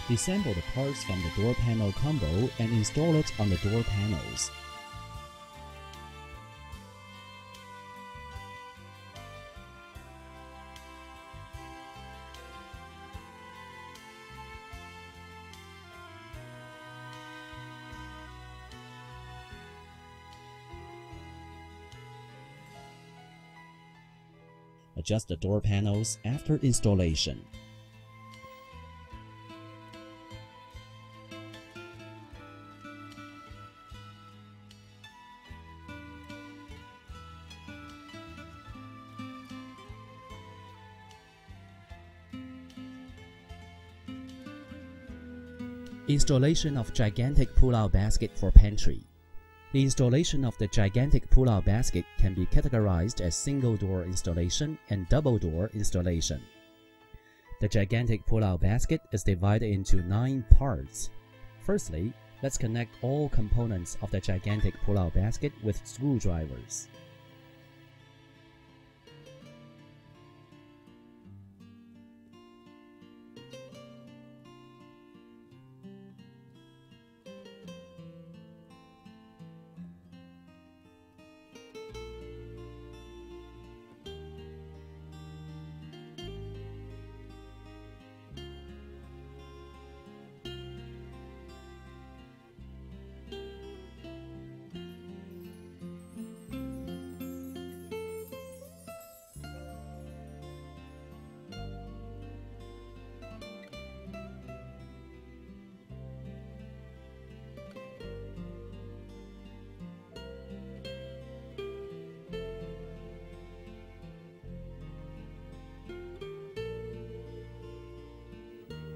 Disassemble the parts from the door panel combo and install it on the door panels. Adjust the door panels after installation. Installation of gigantic pull-out basket for pantry. The installation of the gigantic pull-out basket can be categorized as single-door installation and double-door installation. The gigantic pull-out basket is divided into 9 parts. Firstly, let's connect all components of the gigantic pull-out basket with screwdrivers.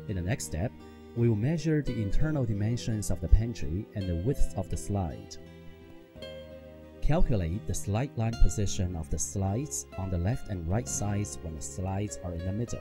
In the next step, we will measure the internal dimensions of the pantry and the width of the slide. Calculate the slide line position of the slides on the left and right sides when the slides are in the middle.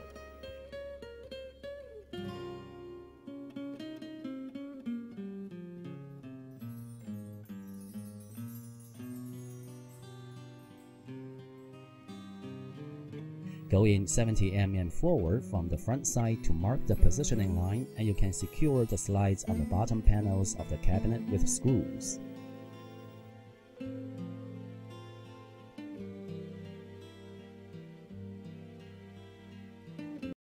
Go in 70 mm forward from the front side to mark the positioning line, and you can secure the slides on the bottom panels of the cabinet with screws.